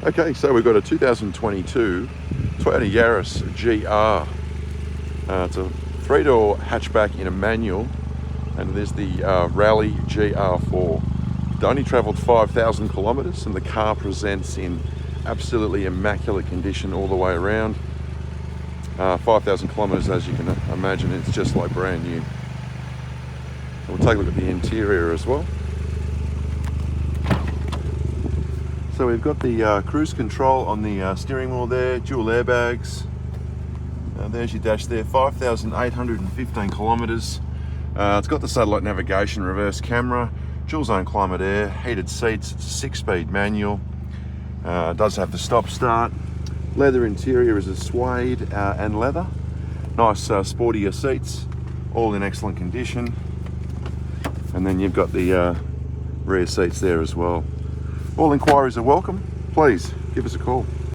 Okay, so we've got a 2022 Toyota Yaris GR. It's a three-door hatchback in a manual, and there's the Rallye GR4. It only travelled 5,000 kilometres, and the car presents in absolutely immaculate condition all the way around. 5,000 kilometres, as you can imagine, it's just like brand new. We'll take a look at the interior as well. So we've got the cruise control on the steering wheel there, dual airbags. There's your dash there, 5,815 kilometres. It's got the satellite navigation, reverse camera, dual zone climate air, heated seats. It's a 6-speed manual. It does have the stop start. Leather interior is a suede and leather. Nice sportier seats, all in excellent condition. And then you've got the rear seats there as well. All inquiries are welcome. Please give us a call.